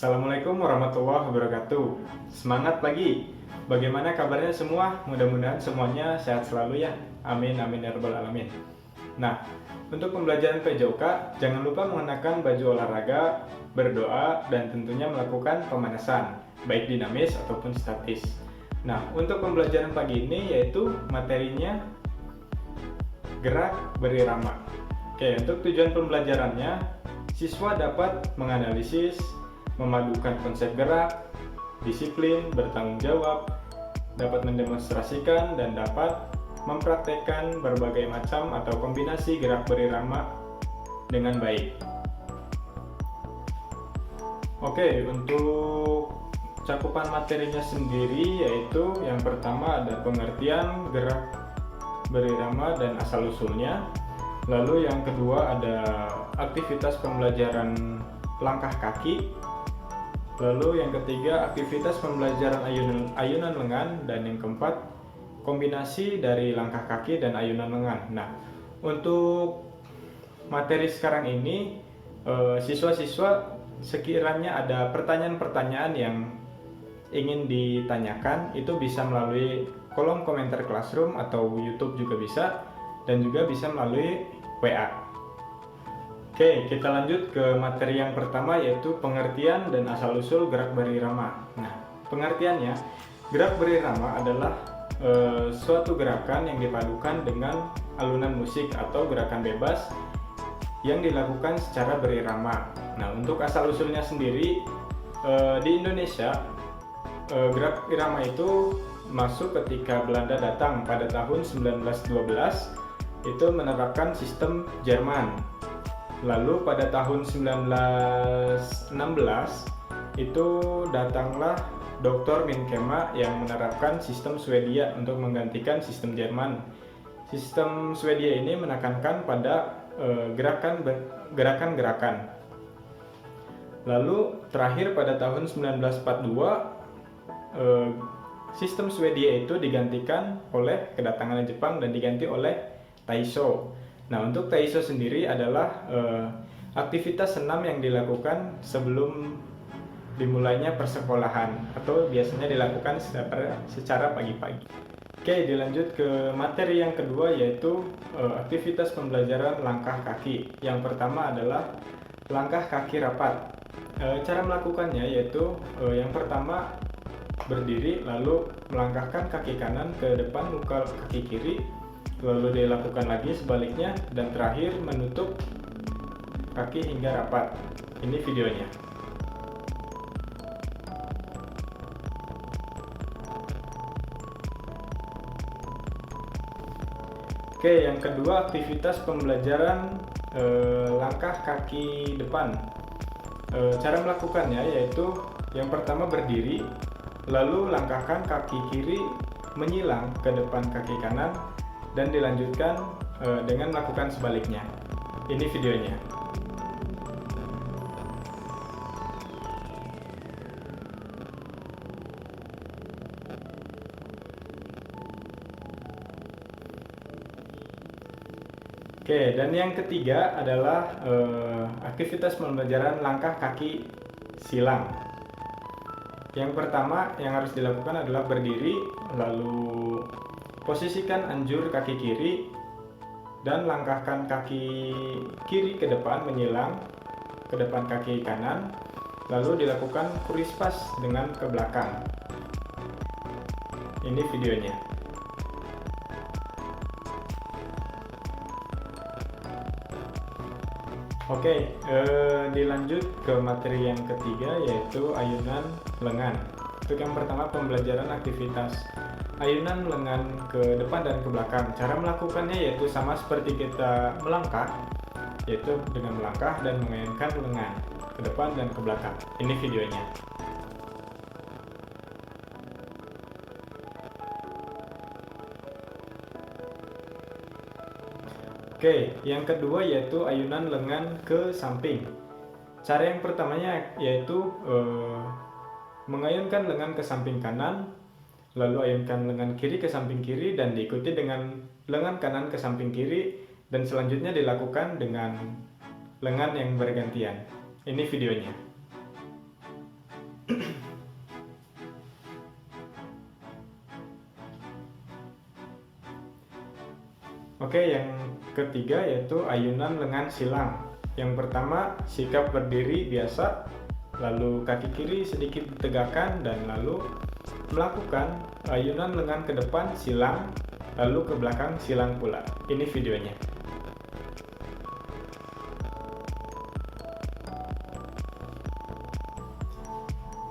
Assalamualaikum warahmatullahi wabarakatuh. Semangat pagi. Bagaimana kabarnya semua? Mudah-mudahan semuanya sehat selalu ya. Amin amin ya rabbal alamin. Nah, untuk pembelajaran PJOK, jangan lupa mengenakan baju olahraga, berdoa, dan tentunya melakukan pemanasan, baik dinamis ataupun statis. Nah, untuk pembelajaran pagi ini yaitu materinya gerak berirama. Oke, untuk tujuan pembelajarannya, siswa dapat menganalisis, memadukan konsep gerak, disiplin, bertanggung jawab, dapat mendemonstrasikan dan dapat mempraktekkan berbagai macam atau kombinasi gerak berirama dengan baik. Oke, untuk cakupan materinya sendiri yaitu yang pertama ada pengertian gerak berirama dan asal-usulnya. Lalu yang kedua ada aktivitas pembelajaran langkah kaki. Lalu yang ketiga aktivitas pembelajaran ayunan lengan, dan yang keempat kombinasi dari langkah kaki dan ayunan lengan. Nah, untuk materi sekarang ini siswa-siswa sekiranya ada pertanyaan-pertanyaan yang ingin ditanyakan itu bisa melalui kolom komentar Classroom atau YouTube juga bisa, dan juga bisa melalui WA. Oke, kita lanjut ke materi yang pertama yaitu pengertian dan asal-usul gerak berirama. Nah, pengertiannya, gerak berirama adalah suatu gerakan yang dipadukan dengan alunan musik atau gerakan bebas yang dilakukan secara berirama. Nah, untuk asal-usulnya sendiri di Indonesia, gerak irama itu masuk ketika Belanda datang pada tahun 1912, itu menerapkan sistem Jerman. Lalu pada tahun 1916 itu datanglah Dr. Minkema yang menerapkan sistem Swedia untuk menggantikan sistem Jerman. Sistem Swedia ini menekankan pada gerakan-gerakan. Lalu terakhir pada tahun 1942 sistem Swedia itu digantikan oleh kedatangan Jepang dan diganti oleh Taisho. Nah, untuk Taisho sendiri adalah aktivitas senam yang dilakukan sebelum dimulainya persekolahan atau biasanya dilakukan secara pagi-pagi. Oke, dilanjut ke materi yang kedua yaitu aktivitas pembelajaran langkah kaki. Yang pertama adalah langkah kaki rapat. Cara melakukannya yaitu yang pertama berdiri lalu melangkahkan kaki kanan ke depan muka kaki kiri, lalu dilakukan lagi sebaliknya, dan terakhir menutup kaki hingga rapat. Ini videonya. Oke, yang kedua aktivitas pembelajaran langkah kaki depan. Cara melakukannya yaitu yang pertama berdiri, lalu langkahkan kaki kiri menyilang ke depan kaki kanan, dan dilanjutkan dengan melakukan sebaliknya. Ini videonya. Oke, dan yang ketiga adalah aktivitas pembelajaran langkah kaki silang. Yang pertama yang harus dilakukan adalah berdiri, lalu posisikan anjur kaki kiri dan langkahkan kaki kiri ke depan menyilang ke depan kaki kanan, lalu dilakukan kurispas dengan ke belakang. Ini videonya. Oke, dilanjut ke materi yang ketiga yaitu ayunan lengan. Untuk yang pertama pembelajaran aktivitas ayunan lengan ke depan dan ke belakang. Cara melakukannya yaitu sama seperti kita melangkah, yaitu dengan melangkah dan mengayunkan lengan ke depan dan ke belakang. Ini videonya. Oke, yang kedua yaitu ayunan lengan ke samping. Cara yang pertamanya yaitu mengayunkan lengan ke samping kanan, lalu ayunkan lengan kiri ke samping kiri dan diikuti dengan lengan kanan ke samping kiri, dan selanjutnya dilakukan dengan lengan yang bergantian. Ini videonya. Oke, yang ketiga yaitu ayunan lengan silang. Yang pertama, sikap berdiri biasa, lalu kaki kiri sedikit ditegakkan dan lalu melakukan ayunan lengan ke depan silang, lalu ke belakang silang pula. Ini videonya.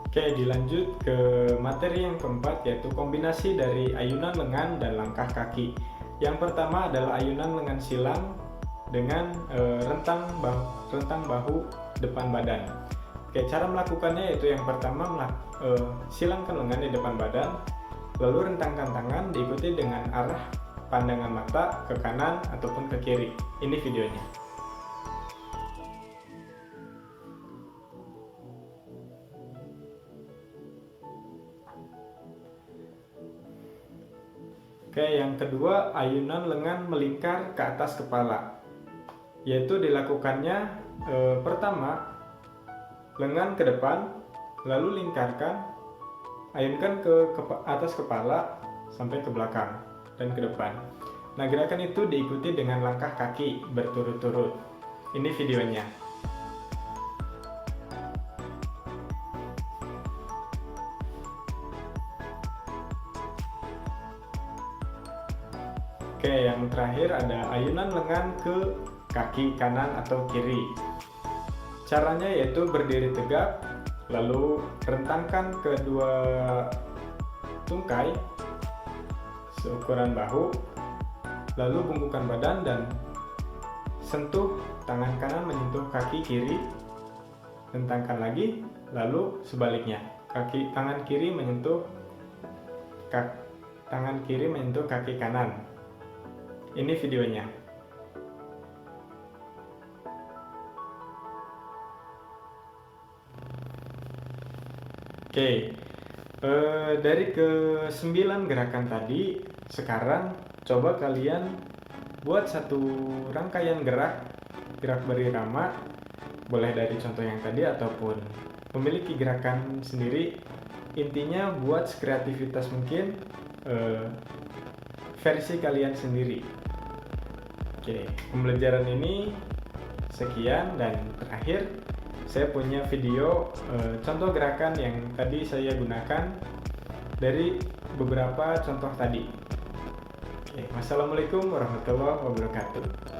Oke, dilanjut ke materi yang keempat, yaitu kombinasi dari ayunan lengan dan langkah kaki. Yang pertama adalah ayunan lengan silang dengan rentang bahu depan badan. Oke, cara melakukannya yaitu yang pertama silangkan lengan di depan badan, lalu rentangkan tangan diikuti dengan arah pandangan mata ke kanan ataupun ke kiri. Ini videonya. Oke, yang kedua ayunan lengan melingkar ke atas kepala, yaitu dilakukannya pertama lengan ke depan, lalu lingkarkan, ayunkan ke atas kepala sampai ke belakang dan ke depan. Nah, gerakan itu diikuti dengan langkah kaki berturut-turut. Ini videonya. Oke, yang terakhir ada ayunan lengan ke kaki kanan atau kiri. Caranya yaitu berdiri tegak, lalu rentangkan kedua tungkai seukuran bahu, lalu bungkukan badan dan sentuh tangan kanan menyentuh kaki kiri, rentangkan lagi, lalu sebaliknya, tangan kiri menyentuh kaki kanan. Ini videonya. Oke, dari ke-9 gerakan tadi, sekarang coba kalian buat satu rangkaian gerak berirama, boleh dari contoh yang tadi ataupun memiliki gerakan sendiri. Intinya buat kreativitas mungkin, versi kalian sendiri. Oke, pembelajaran ini sekian, dan terakhir saya punya video contoh gerakan yang tadi saya gunakan dari beberapa contoh tadi. Oke, wassalamualaikum warahmatullahi wabarakatuh.